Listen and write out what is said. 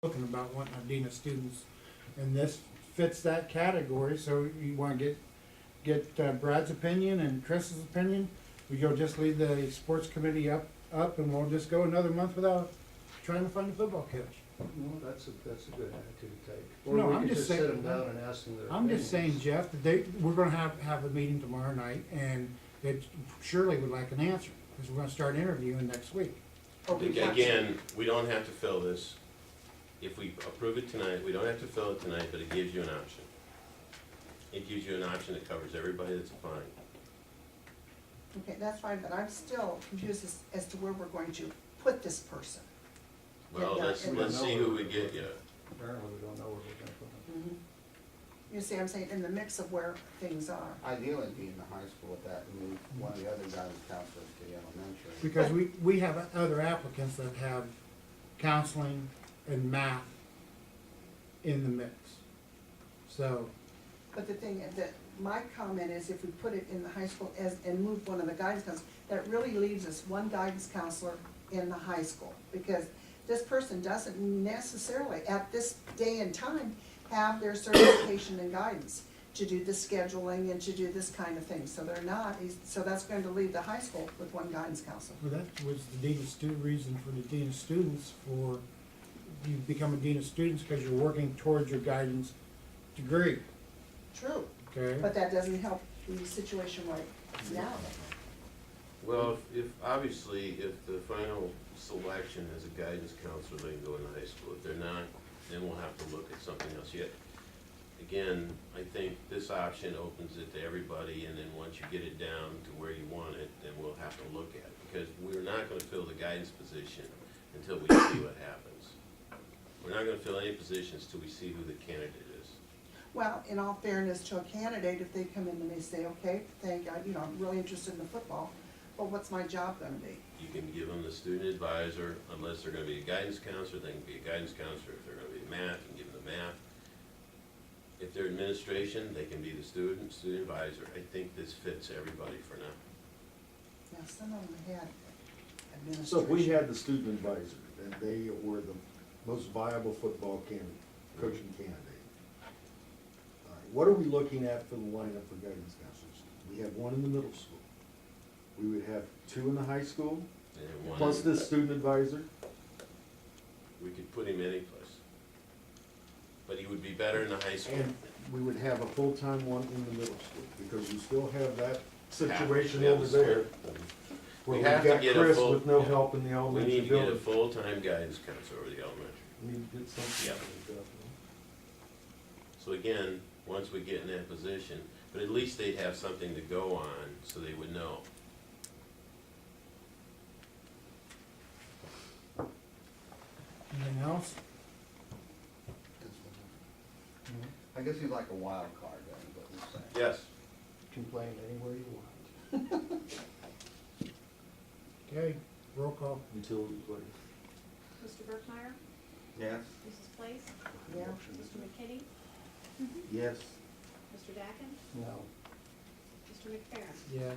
Looking about wanting to dean of students, and this fits that category, so you wanna get Brad's opinion and Chris's opinion? You'll just leave the sports committee up, and we'll just go another month without trying to find a football coach. Well, that's a good attitude to take. No, Or I'm we could just just sit saying- them down and ask them their I'm just saying, opinions. Jeff, that we're gonna have a meeting tomorrow night, and it surely would like an answer, because we're gonna start interviewing next week. Again, we don't have to fill this. If we approve it tonight, we don't have to fill it tonight, but it gives you an option. It gives you an option that covers everybody that's applying. Okay, that's fine, but I'm still confused as to where we're going to put this person. Well, Yeah, let's and- see who we get yet. Apparently, we don't know where we're gonna put them. You see, I'm saying in the mix of where things are. Ideally, be in the high school with that, and move one of the other guidance counselors to the elementary. Because we have other applicants that have counseling and math in the mix. So, But the thing is that my comment is if we put it in the high school and move one of the guidance counselors, that really leaves us one guidance counselor in the high school. Because this person doesn't necessarily, at this day and time, have their certification in guidance to do the scheduling and to do this kind of thing. So they're not, so that's going to leave the high school with one guidance counselor. well, that was the dean of student, reason for the dean of students for, you become a dean of students because you're working towards your guidance degree, True, okay? but that doesn't help the situation right now. Well, if obviously, if the final selection as a guidance counselor, they can go in the high school. If they're not, then we'll have to look at something else yet. Again, I think this option opens it to everybody, and then once you get it down to where you want it, then we'll have to look at it. Because we're not gonna fill the guidance position until we see what happens. We're not gonna fill any positions till we see who the candidate is. Well, in all fairness to a candidate, if they come in and they say, okay, thank God, I'm really interested in the football, but what's my job gonna be? You can give them the student advisor, unless they're gonna be a guidance counselor, they can be a guidance counselor. If they're gonna be math, you can give them the math. If they're administration, they can be the student advisor. I think this fits everybody for now. Now, some of them had administration. So if we had the student advisor, and they were the most viable football coaching candidate, all right, what are we looking at for the lineup for guidance counselors? We have one in the middle school. We would have two in the high school, And one, plus this student advisor. we could put him any place. But he would be better in the high school. And we would have a full-time one in the middle school, because we still have that situation Yeah, over there. We Where we've have to got get a Chris full- with no yeah. help in the We elementary need to get a building. full-time guidance counselor over the elementary. We need to get something Yeah. like that. So again, once we get in that position, but at least they'd have something to go on, so they would know. Anything else? I guess he's like a wild card, then, is what you're saying. Yes, Complain anywhere you want. Okay, roll call. Until we play. Mr. Berkmeyer? Yes. Mrs. Place? Yeah. Mr. McKinney? Yes. Mr. Dakin? No. Mr. McFerrin? Yes.